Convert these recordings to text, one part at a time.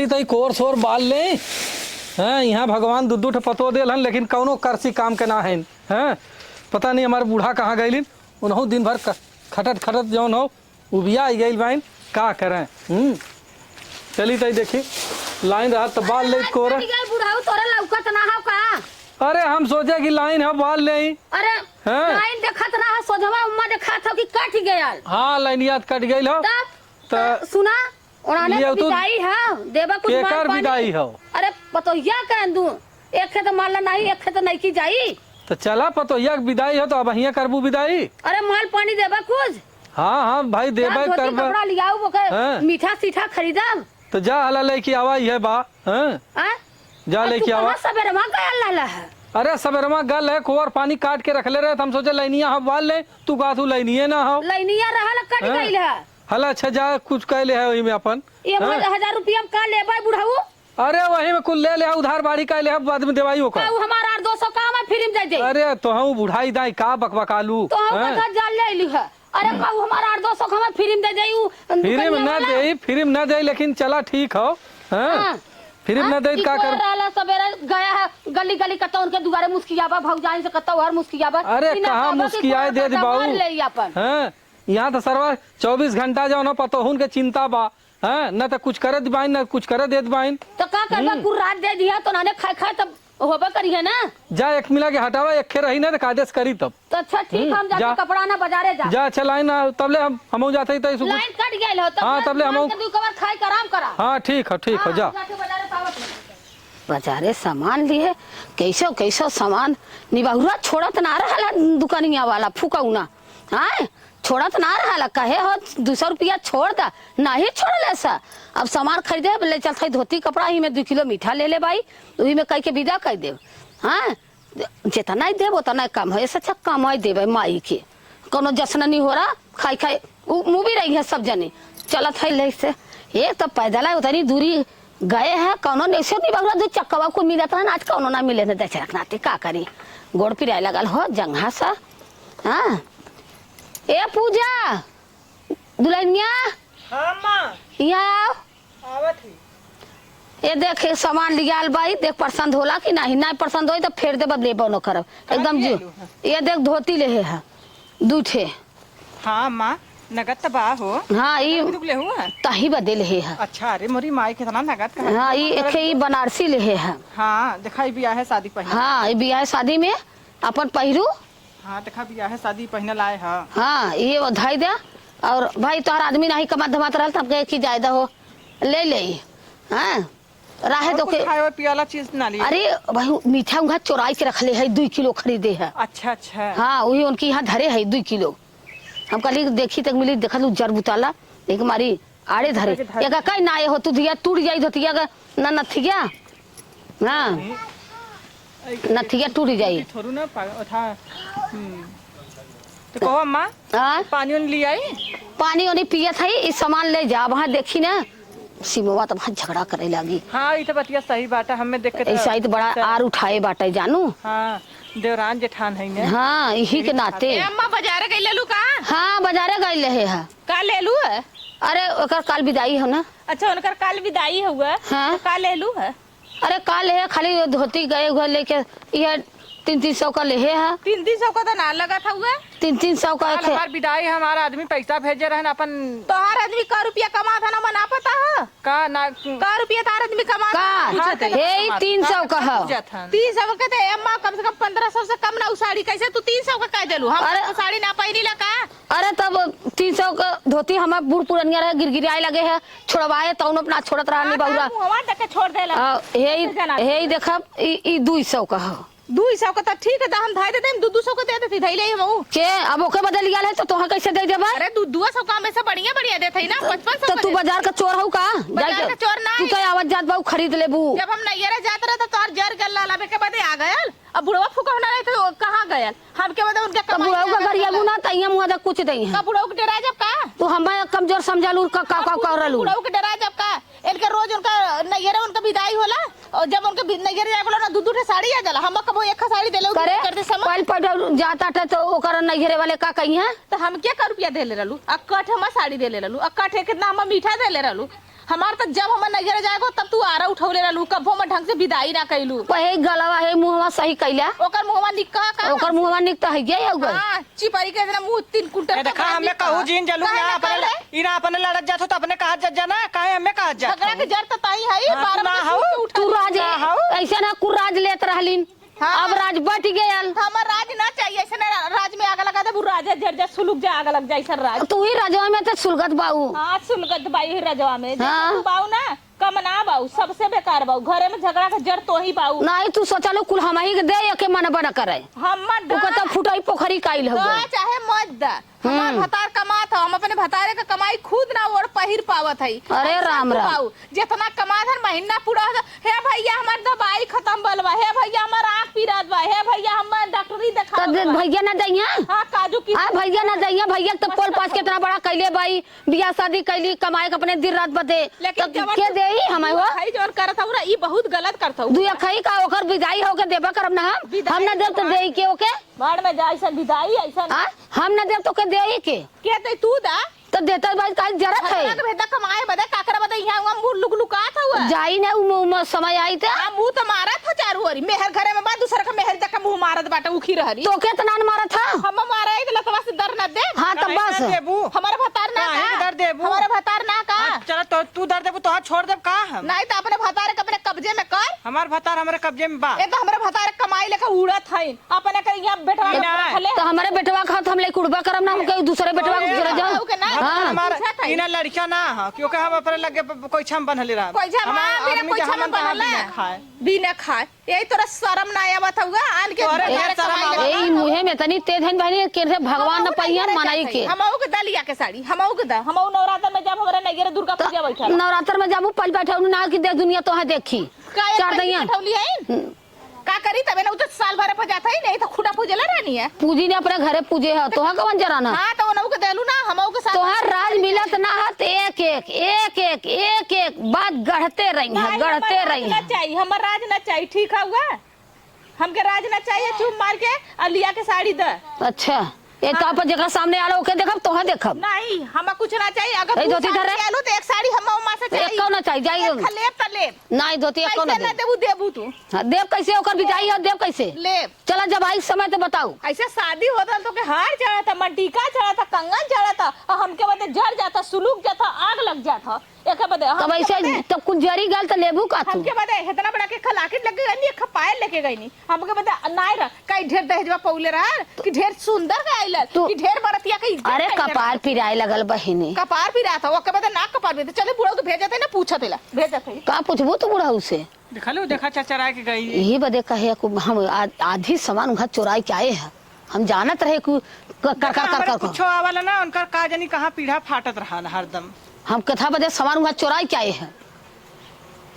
चली तई कोर सोर बाल ले हैं। यहाँ भगवान दुद्दू ठे पतो देल हन, लेकिन कौनो करसी काम के ना है हैं। पता नहीं हमारे बूढ़ा कहाँ गईलिन, उन्हों दिन भर खटत खटत जौन हो उबिया आई गई बाइन, का करें। चली तई देखी लाइन रहा तो बाल ले कोर। अरे हम सोचे कि लाइन है बाल ले। अरे लाइन देखत ना सोझवा उम्मा देखा था कि कट गया। हाँ लाइनिया कट गई हो तो सुना उन्होंने विदाई है देवा कुछ केकर विदाई हो। अरे पतोहिया कह दू एक खेत माल नहीं एक खेत नहीं की जाई तो चला पतोहिया विदाई हो तो अब हिया करबू विदाई। अरे माल पानी देवा कुछ। हाँ हाँ भाई देवा करब। कपड़ा लियाऊ मीठा सीठा खरीदा तो जा हला लेके आवा है बा। जा लेके आवा। सबेरमा गया है। अरे सबेरमा गल है कोर पानी काट के रख ले रहे हम सोचे लाइनिया हम बाल ले तू का तू लाइनिया ना हो। लाइनिया रहल कट गइल है। हला अच्छा जा कुछ कह ले है वही में अपन 1000 रुपया में का लेबा बुढ़ाऊ। अरे वही में कुल ले उधार बाड़ी का ले बाद में देवाई होकर हमारा 200 काम है फ्री में दे। अरे तो हम बुढ़ाई दाई का बकबकालू तो हम जान ले ली है। अरे कहू हमारा 200 काम फ्री में दे जाई। फ्री में ना दे फ्री में ना दे लेकिन चला ठीक हो। फ्री में ना दे का कर रहला सवेरे गया है गली गली कत्ता उनके दुआरे मुस्कियाबा भौजाई से कत्ता हर मुस्कियाबा। अरे कहां मुस्कियाए दे बाबू। हां यहाँ तो सरवा 24 घंटा जो ना पतोहुन के चिंता बा है न तो कुछ करे दिबाइन न कुछ करे दे दिबाइन। तो का करबा पूरी रात दे दिया तो नाने खाए खाए तब होबे करी है ना। जा एक मिला के हटावा एक खे रही ना तो कादेश करी तब। तो अच्छा ठीक हम जाके कपड़ा ना बाजारे जा अच्छा लाइन तबले हम जाते तो लाइन कट गेल हो तब। हां तबले हम दू कवर खाए के आराम करा। हां ठीक हो जा बाजारे सामान लिए कैसो कैसो सामान निबाहुरा छोड़त ना रहला दुकानिया वाला फुकौना। हां छोड़त ना रहा कहे हो 200 रुपया छोड़ दा नहीं छोड़ल ऐसा। अब सामान खरीदे ले चलते धोती कपड़ा ही में 2 किलो मीठा ले ले भाई वही में कह के विदा कर दे। हाँ जितना ही देव उतना कम है ऐसा अच्छा कम ही देवे माई के कोनो जश्न नहीं हो रहा खाई खाई मुँह भी रही है सब जने चलत है ले से एक तो पैदल है उतनी दूरी गए हैं कौनो ऐसे नहीं बगड़ा 2 चक्कवा को मिलता है आज कौनो ना मिले न देख रखना का करी गोड़ पिराए लगल हो जंघा सा। हाँ ए पूजा दुल्हनिया हाँ माँ यहाँ आवत ही। ये देख सामान लियाल बाई देख पसंद होला कि नहीं नहीं पसंद हो तो फेर दे बदले बनो करब एकदम जो ये देख धोती ले है 2 ठे। हाँ माँ नगद तबाह हो। हाँ ये ले हुआ ताही बदे ले है। अच्छा अरे मोरी माई कितना नगद का। हाँ ये एक बनारसी ले है। हाँ दिखाई भी है शादी पहले। हाँ ये ब्याह शादी में अपन पहिरू। हाँ देखा भी है शादी पहने लाए है। हाँ ये बधाई दे और भाई तोहर आदमी नहीं कमा धमात रहा तब के जायदा हो ले ले। हाँ राहे तो के खाए पियाला चीज ना लिए। अरे भाई मीठा उंगा चोराई के रख ले है 2 किलो खरीदे है। अच्छा अच्छा हाँ वही उनकी यहाँ धरे है 2 किलो हम कल देखी तक मिली देखा तू जर बुताला एक मारी आड़े धरे एक कई ना हो तू दिया टूट जाई धोतिया ना नथिया। हाँ नथिया टूट जाई थोड़ू ना था। तो कहो अम्मा पानी ले आई। पानी उन्हें पिया था इस सामान ले जा वहाँ देखी ना सिमवा तो वहाँ झगड़ा करे लगी। हाँ ये तो बतिया सही बात है हमें देख के ऐसा ही तो बड़ा आर उठाए बाटे जानू। हाँ देवरान जेठान है ने। हाँ यही के नाते अम्मा बाजारे गई ले लू का। हाँ बाजारे गई ले है का ले लू है। अरे ओकर काल विदाई हो ना। अच्छा उनकर काल विदाई हुआ। हाँ का ले लू है। अरे काल है खाली धोती गए हुए लेके ये 300 का ले है। 300 का तो ना लगा था हुआ 300 का हमार विदाई हमारा आदमी पैसा भेजे रहे अपन। तो हर आदमी का रुपया कमा था ना मना पता है का ना का रुपया तार आदमी कमा का हे 300 का है 300 का तो अम्मा कम से कम 1500 से कम ना उ साड़ी कैसे तू 300 का कह देलू हम तो साड़ी ना पहनी ला का। अरे तब 300 का धोती हमार बूढ़ पुरनिया रहे गिरगिराए लगे है छोड़वाए तो अपना छोड़त रहा नहीं बहुरा मुहवा देके छोड़ देला। हे देखा ई 200 का है 200 का तो ठीक है हम धाई दे देम 200 का दे देती धैले हम के अब ओके बदल लिया है तो तोहा कैसे दे देबा। अरे 200 का में से बढ़िया बढ़िया देथई ना 5500 तो तू बाजार का चोर हऊ का बाजार का चोर ना तू तो आवाज जात बाऊ खरीद लेबू। जब हम नैयरा जात रहे तो तोर जर गल्ला लावे के बाद आ गयल अब बुढ़वा फुकौना रहे तो कहां गयल हम के बाद उनके कमाई बुढ़वा का गरिया ना तइया मुंह दा कुछ दई है। का बुढ़वा के डरा जब का तू हमें कमजोर समझलू का करलू बुढ़वा के डरा जब का इनके रोज उनका नैयरा उनका विदाई होला और जब उनके नैयरा जाए बोला ना दूध साड़ी आ जाला हम कबो एक साड़ी देले करते समय पल जाता थे तो ओकर नैयरे वाले का कही है तो हम क्या का रुपया देले रहलू अक्कठ हम साड़ी देले रहलू अक्कठ कितना हम मीठा देले रहलू हमार तो जब हम नजर जाएगो तब तू आरा उठौले रहलू, कभो में ढंग से विदाई ना कैलू। हे गलवा हे मुंहवा सही कैला, ओकर मुंहवा निकहा का ओकर मुंहवा निक त है गई होगा। हां चिपरी के ना मुंह 3 कुंटल ए देखा हमें कहू जीन जलू काहे ना ना अपने कहले? इना अपने लड़त जात हो तो अपने कहा जज जाना काहे हमें कहा जज झगड़ा के जड़ त ताई है हाँ, 12 ना बजे हऊ। सूत के उठा तू ली। राज ना हऊ। ऐसा ना कुराज लेत रहलिन, हाँ। अब राज बट गयल। हमर राज ना चाहिए, ऐसे ना राज में आग लगा दे, वो राजा जड़ जा सुलग जा आग लग जाए सर राज। तू ही राजवा में तो सुलगत बाऊ। हाँ सुलगत बाई रजवा में हाँ। तू बाऊ ना कम ना बाऊ, सबसे बेकार बाऊ, घरे में झगड़ा के जड़ तो ही बाऊ। नहीं तू सोचलो कुल हम ही के दे के मन बना करे, हमर उ कहता फुटाई पोखरी काइल हो दा चाहे मत दा, हमार भतार कमात हम अपने भतारे का कमाई खुद ना और पहिर पावत है। अरे राम राम। बाऊ जितना कमात हन महीना पूरा हे भैया हमार दवाई खत्म बलवा, हे भैया हमार आंख पीरात बा, हे भैया हमार डॉक्टरी दिखा। भैया ना दैया, हां काजू की हाँ भैया ना दैया, भैया तो पोल पास कितना बड़ा कैले भाई, बियाह शादी कैली, कमाए के अपने दिन रात बदे, लेकिन तब के देई हमें हो भाई जोन करत हऊ ना ई बहुत गलत करत हऊ। दुया खई का ओकर विदाई होके देबा करब ना हम ना देब तो देई के ओके, बाढ़ में जाए सन विदाई ऐसा हां हम ना देब तो के देई के के ते तू दा तो देता भाई काल जरूरत झगड़ा है के भेदा कमाए बदे काकरा बदे यहां हम मुंह लुकलुकात हऊ। जाई ना समय आई ते आ मुंह तो मारत ह चारू ओरी, मेहर घरे में बा दूसरा का मेहर तक मुंह मारत बाटे उखी रहरी। तो के तना मारा था। हम मारे एक लतवा से दर न दे। हाँ तो बस देबू हमारे भतार ना काहे का दर देबू? हमारे भतार ना का चलो तो तू दर देबू तो छोड़ देब का हम नहीं तो अपने भतार के अपने कब्जे में कर। हमार भतार हमारे कब्जे में बा। ए तो हमारे भतार कमाई लेके उड़त है अपने के यहां बेटवा ना। खले तो हमारे बेटवा खात हम ले कुड़बा करब ना, हम के दूसरे बेटवा को चले जाओ। ओके ना हाँ। हमार पूछा था। इना लड़का ना है क्योंकि हम अपने लगे कोई छम बनले रहा कोई जा बिना कोई छम बनला खाए बिना खाए यही तोरा शर्म ना आवत हुआ आन के तोरे घरे ढेर शरम कमाई आवत। लेके। ए मुहे में तनी तेज हन बहनी के भगवान न पहियन मनाई के। हमऊ के दलिया के साड़ी हमऊ के दा हमऊ नवरात्र में जब हमरा नगरे दुर्गा पूजा बैठा नवरात्र में जाबू पल बैठा ना कि दे दुनिया तो है देखी चार दैया ठौली है का करी तबे ना उ तो साल भर पे जाता ही नहीं तो खुदा पूजला रानी है। पूजी ने अपने घरे पूजे है तोहा कवन जराना हां तो नऊ के देलू ना हमऊ के साथ तोहार राज मिलत ना है तो एक बात गढ़ते रही है गढ़ते रही ना है। चाहिए हमर राज ना चाहिए ठीक है हुआ हमके राज ना चाहिए चुप मार के अलिया के साड़ी दे। अच्छा एक तो पर जगह सामने आलो ओके देखब तोहा देखब नहीं हमें कुछ ना चाहिए अगर ए, तू धोती साड़ी धरे। आलू तो एक साड़ी हम मां से चाहिए एक कौन चाहिए जाइए एक खलेब त लेब नहीं धोती एक कौन कैसे ना देबू देबू तू हाँ, देव कैसे ओकर बिजाई है देव कैसे लेब चला जब आई समय तो बताऊ। ऐसे शादी होता तो के हार चढ़ा था मंटीका चढ़ा था कंगन चढ़ा था और हमके बदे जड़ जाता सुलूक जाता आग लग जाता एक बदे तब ऐसे तो कुछ जरी गल तो लेबू का तू हमके बदे इतना बड़ा के खलाकिट लग गई नहीं खपाए लेके गई नहीं हमके बदे नाय रह कई ढेर दहेजवा पौले रहा कि ढेर सुंदर का आइल तू- कि ढेर बरतिया के इज्जत अरे आइल कपार पिराए लगल बहिनी कपार भी रहा था ओके बदे नाक कपार भी चले बुढ़ा तो भेजते ना पूछते ला भेजते का पूछबू तू बुढ़ऊ से देखलो देखा चचरा के गई यही बदे कहे हम आधी सामान उनका चुराई के आए हैं हम जानत रहे कि कर कर कर कर कुछ आवाला ना उनका का जानी कहां पीढ़ा फाटत रहा हरदम हम कथा बदे सामान उनका चुराई के आए हैं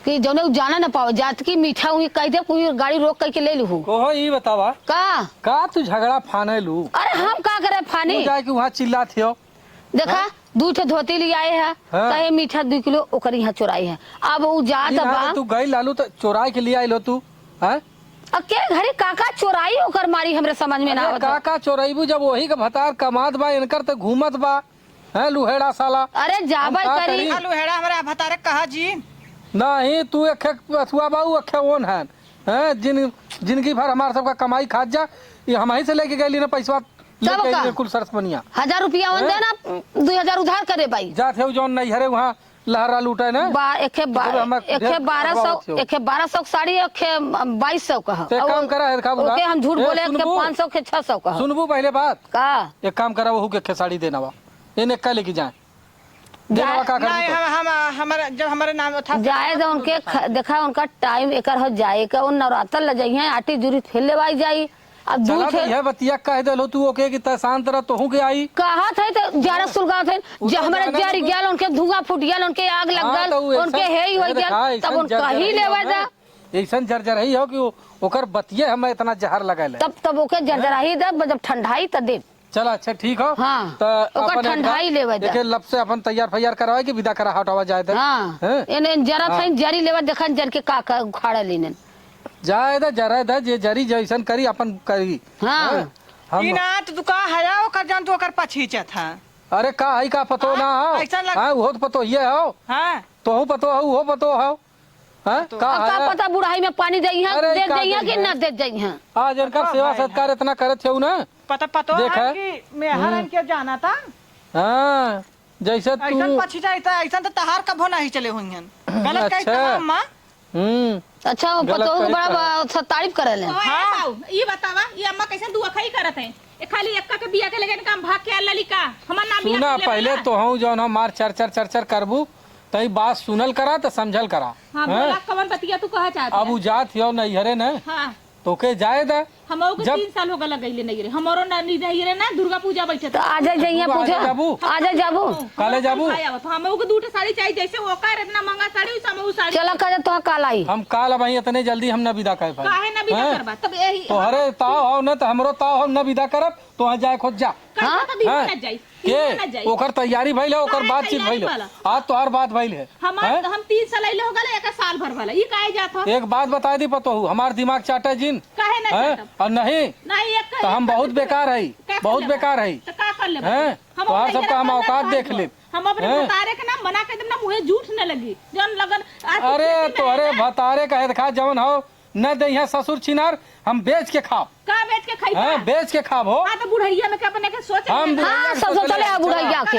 कि जौने उ जाना न पाओ जात की मीठा हुई कह दे कोई गाड़ी रोक करके ले लू कोहो ई बतावा का तू झगड़ा फाने लू अरे हम का करे तू फानी जाए कि वहाँ चिल्ला थियो देखा दू ठे धोती ले आए हैं हाँ। कहे मीठा 2 किलो ओकर यहाँ चुराई है अब उ जात ई ना बा तू गई लालू तो चोराई के लिए आइलो तू हैं अकेले घरे काका चोराई ओकर मारी हमरे समझ में ना अरे आवत काका चोराइबू जब वही के भतार कमात बा इनकर तो घूमत बा है लुहेड़ा साला अरे जाबा हम का करी करी? आलू हेड़ा हमारे भतारे कहा जी नहीं तू अखे अथुआ बाऊ अखे ओन है हैं जिंदगी भर हमार सबका कमाई खात जा ये हम ही से लेके गई ना पैसा लेके का? अइली कुल सरसमनिया 1000 रुपया वन देना 2000 उधार करे भाई जात है जौन नहीं हरे वहाँ लहरा लूटे ना एके 1200 साड़ी एके 2200 का ते काम करा है खाबू ओके हम झूठ ए, बोले के सुनबू? 500 के 600 का सुनबू पहले बात का एक काम करा वहू के खेसाड़ी देना बा इन्हें का लेके जाए देना का नहीं कर हम हमारे जब हमारे नाम था जाए तो उनके देखा उनका टाइम एकर हो जाए का उन नवरात्र ल जाइए आटी जुरी फिर लेवाई जाई अब चला दूध तो यह बतिया कह देलो तू ओके कि त शांत रह तोहू के आई कहा थे तो ज्यादा सुलगा थे उ जो तो हमारे जाना जरी तो- गया उनके धुआं फूट गया उनके आग लग हाँ, तो गल उ उनके ऐसा- हे ही हो ये देखा, गया ऐसा तब उनका जर्जर ही ही लेवा हो था ना। ऐसा जर्जर ही हो कि ओकर बतिये हमें इतना जहर लगाए तब ओके जर्जराही दे जब ठंडाई त दे चल अच्छा ठीक हो हाँ, तो ओकर अपन एक ठंडाई बार लेवे दा। देखे लब से अपन तैयार फैयार करवाए कि विदा करा हटावा जाए दे हाँ हैं? इन्हें जरा था जरी लेवा देखा जर के का उखाड़ा लीने जाए दे जरा दे जे जरी जैसन करी अपन करी हाँ। हैं? हम इना तो दुका हया ओकर जान तो ओकर पछीचा था अरे का है का पतो ना हो ऐसा लग- हाँ वो तो पतो ये हो हां तो पतो हो वो पतो हो हैं का अब का है पता बुढ़ाई में पानी दे अरे दे का कि दे ना दे दई हैं। आज इनका सेवा सत्कार इतना करत हो ना पतो देख है है। कि मैं हरन के जाना था हाँ जैसे ऐसा तू पछी जाता ऐसा तो तहार कभो नहीं चले हुई हैं गलत अच्छा। कहता अम्मा। अच्छा वो गलत पतो कही बड़ा तारीफ करे ले। हाँ ये बतावा ये अम्मा कैसे दुआ खाई करत है ये खाली एक्का के बिया के लेकिन काम भाग के आला लिका हमार नाम बिया सुना के पहले लेवला। तो हूँ जौन हमार चर करबू तई बात सुनल करा तो समझल करा हाँ हैं? बोला कवन बतिया तू कहा चाहत अब उ जात हो नैहरे न हाँ तो के जाए दे हमरो के जब- 3 साल हो गला गईले नहीं रे हमरो नहीं रही रे ना दुर्गा पूजा बैठे तो आजा जइया तू आजा पूछा जाबू। आजा जाबू काले जाबू तो हमरो के दूटा साड़ी चाहिए जैसे वो का इतना महंगा साड़ी उस हमरो साड़ी चला कर तो काल आई। हम काल अब इतने जल्दी हम न विदा कर पाए काहे ना बिदा करबा तब यही तो हरे ताव हो न तो हमरो ताव हम न विदा करब तो वहाँ जाए खुद जा हाँ तब भी हैं? ना जाई ना के जाई ओकर तैयारी भइल है ओकर काहे बातचीत तैयारी भइल है वाला? आज तो हर बात भइल है हम हैं? हम 3 साल आइले हो गले एक साल भर वाला ये काहे जात हो एक बात बता दी पतो हमार दिमाग चाटे जिन काहे ना हैं? चाटब और नहीं नहीं एक तो हम बहुत बेकार है बहुत बेकार है तो का कर ले हैं? तो हर सबका हम औकात देख ले हम अपने हैं? बतारे के ना मना कर देम ना मुहे झूठ न लगी जन लगन आज अरे तो अरे भतारे कहे खा जवन हो न दे ससुर छिनार हम बेच के खाओ का बेच के खाई हैं बेच के खाब हो हां तो बुढ़ैया में के अपने के सोच हम हाँ सब तो चले आ बुढ़ैया के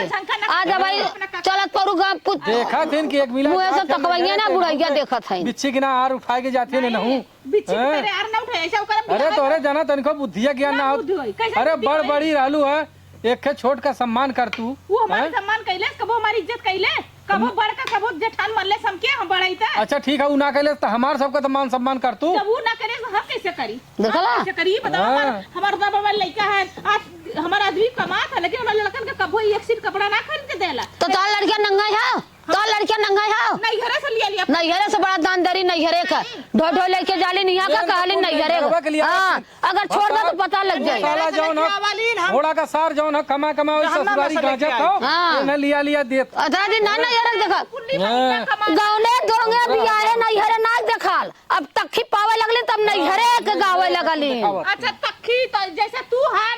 आजा भाई चलत परू गाँव कुछ देखा थे कि एक मिला मुँह से तकवैया ना बुढ़ैया देखत है। बिच्छी की ना आर उठा के जाते ने नहू बिच्छी हैं? तेरे यार ना उठे ऐसा कर अरे तो अरे जाना तनिको बुद्धिया ज्ञान ना हो बुद्धि होई, कैसे अरे बुद्धि बड़ होई? बड़ी रहलू है एक के छोट का सम्मान कर तू वो हमारे हैं? सम्मान कैले कबो हमारी इज्जत कैले कबो बड़का कबो जेठान मरले समके हम बढ़ाईता अच्छा ठीक है उ ना कहले तो हमार सबका तो मान सम्मान कर तू जब वो ना करे तो हम कैसे करी देखला? हम कैसे करी बताओ हाँ। हमार बाबा लड़का है आज हमारा आदमी कमात है लेकिन हमारे लड़कन के कबो एक सीट कपड़ा ना खरीद के देला तो तार लड़कियां नंगा है तो लड़कियां नंगा है नहीं घरे से लिया लिया नैहरे से बड़ा दानदारी नैहरे का ढो ढो लेके जाली निहा का कहली नैहरे रवा के लिए का हाँ अगर छोड़ दे तो पता लग जाए। साला जौन हो घोड़ा का सार जौन हो कमा कमा वही जहन्नम ससुरारी में से लेके गांजा आई। तो हाँ। ये न लिया लिया देत अतरा दिन ना नैहरे देखा कुंडली हाँ। में कमा गावले दोंगे बियाहे नैहरे ना देखाल अब तखी पावे लगली तब नैहरे के गावे लगली। अच्छा तक्खी तो जैसे तू है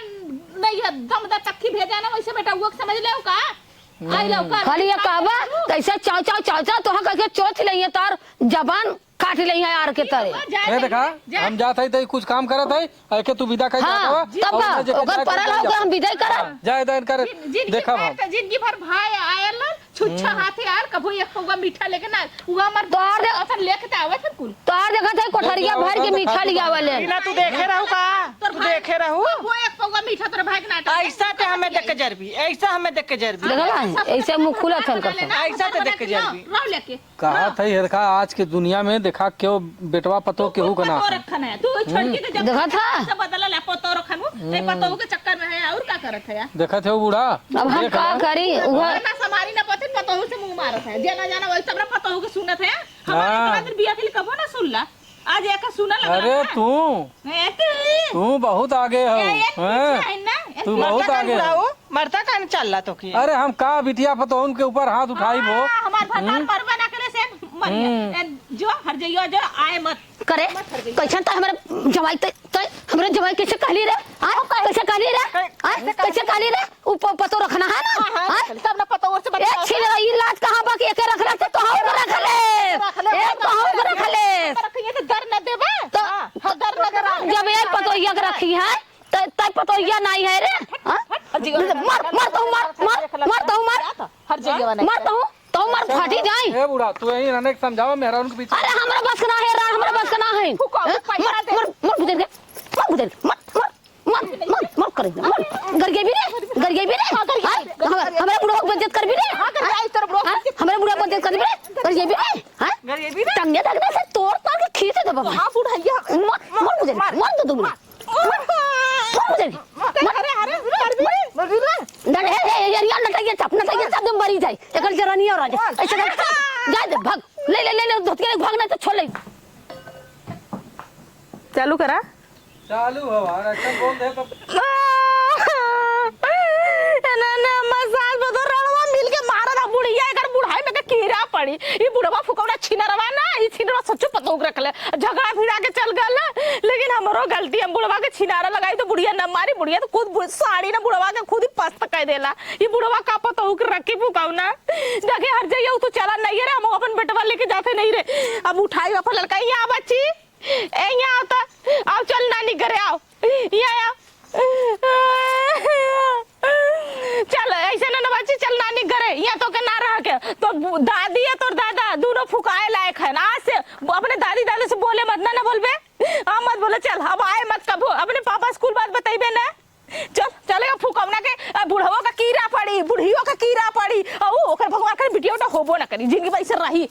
नहीं है दमदा तक्खी भेजा ना वैसे बेटा वो समझ ले का आई लो का खाली ये कहबा कैसे चाव चाव चाव चाव तो कह के चोच लइए तार जबान काट लइए यार के तरह। ए देखा हम जात है तो कुछ काम करत है ऐके तू विदा कर हाँ तब ओकर परल हो हम विदाई करब। जाए देन कर देखा हम जिंदगी भर भाई आयल छुच्छा हाथे यार कबो एक पौवा मीठा लेके ना वो हमर तोहर दे- असन लेके आवे थे कुल तार देखत है कोठरिया भर के मीठा लिया वाले बिना तू देखे रहू का तू देखे रहू वो एक पौवा मीठा तोर भाई के नाटक ऐसा ते हमें देख के जरबी ऐसा हमें देख के जरबी देखला ऐसे मुंह खुला थन कर ऐसा ते देख के जाबी रह लेके कहा था ये देखा आज के दुनिया में देखा क्यों बेटवा पतो केहू का ना पतो रखन है तू छोड़ के तो जब देखा था? सब बदला ले पतो रखन ते पतो के चक्कर में है और का करत है यार देखा थे वो बूढ़ा अब हम देख का ना। करी उधर ना समारी ना पतिन पतो से मुंह मारत है जाना जाना वही सब पतो के सुनत है हाँ। हमारे दिन बिया के लिए कबो ना सुनला आज एक सुना लगा अरे तू बहुत आगे हो हैं? तू बहुत आगे हो मरता का चल रहा तो की अरे हम का बिटिया पतो उनके ऊपर हाथ उठाई वो हमार भतार परवा ना करे से मरिया जो हर जइयो जो आए मत करे कैसे तो हमारे जवाई तो हमारे जवाई कैसे कहली रे हां कैसे कहली रे हां कैसे कहली रे ऊपर पतो रखना है ना हां तब ना पतो से ए छिल ई लात कहां बाकी एक रख रहा तो हम रख ले ए तो हम रख ले रखिए तो डर न देबे तो हां डर न देबे जब ये पतो ये रखी है तय पतो ये नहीं है रे हां मार मार तो मार तो मार हर जगह ना मार तो मार फाटी जाए। ए बूढ़ा तू यही रहने के समझावा मेहरा उनके पीछे अरे हमरा बस ना है हमरा बस ना है मर बुझर मर करे घर गई भी रे हमरा बुढ़ा को इज्जत कर भी रे हमरा बुढ़ा को इज्जत कर भी रे घर गई भी रे हां टंगे तक से तोड़ ताड़ के खींच दे बाबा हां बुढ़ैया मर बुझर मर तो बुढ़ा मरी जाए एक जरा नहीं और ऐसे जा दे भाग ले धोतिया भागना तो छोड़ ले चालू करा चालू हो अच्छा बोल दे तो ना मसाज में तो रणवा मिल के मारा ना बुढ़िया कर बुढ़ाई में के कीड़ा पड़ी। ये बुढ़वा फुकौना छिनरवा ना, ये छिनरवा सच्चो पतोग रखले, झगड़ा भिड़ा के चल गल। लेकिन हमरो गलती, हम बुढ़वा के छिनारा लगाई तो बुढ़िया न मारी, बुढ़िया तो खुद साड़ी ना बुढ़वा के खुद ही पस्त कह देला। ये बुढ़वा का पतोग रखी फुकौना देखे हर जइयो तो चला नहीं रे, हम अपन बेटवा लेके जाते नहीं रे। अब उठाई अपन लड़का, यहाँ बच्ची ए यहाँ आता, आओ चल नानी घरे आओ, यहाँ चल ऐसे ना बच्ची, चल नानी घरे। यहाँ तो के ना रह के तो दादी है तो दादा दोनों फुकाए लायक है ना। आज से अपने दादी दादा से बोले मत ना बोलबे, हाँ मत बोले। चल अब आए मत कबो, अपने पापा स्कूल बात बताइबे ना। चल चले फुकौना के बुढ़वो का कीड़ा पड़ी, बुढ़ियो का कीड़ा पड़ी, ओकर भगवान कर बिटियो होबो ना करी, जिंदगी वैसे रही।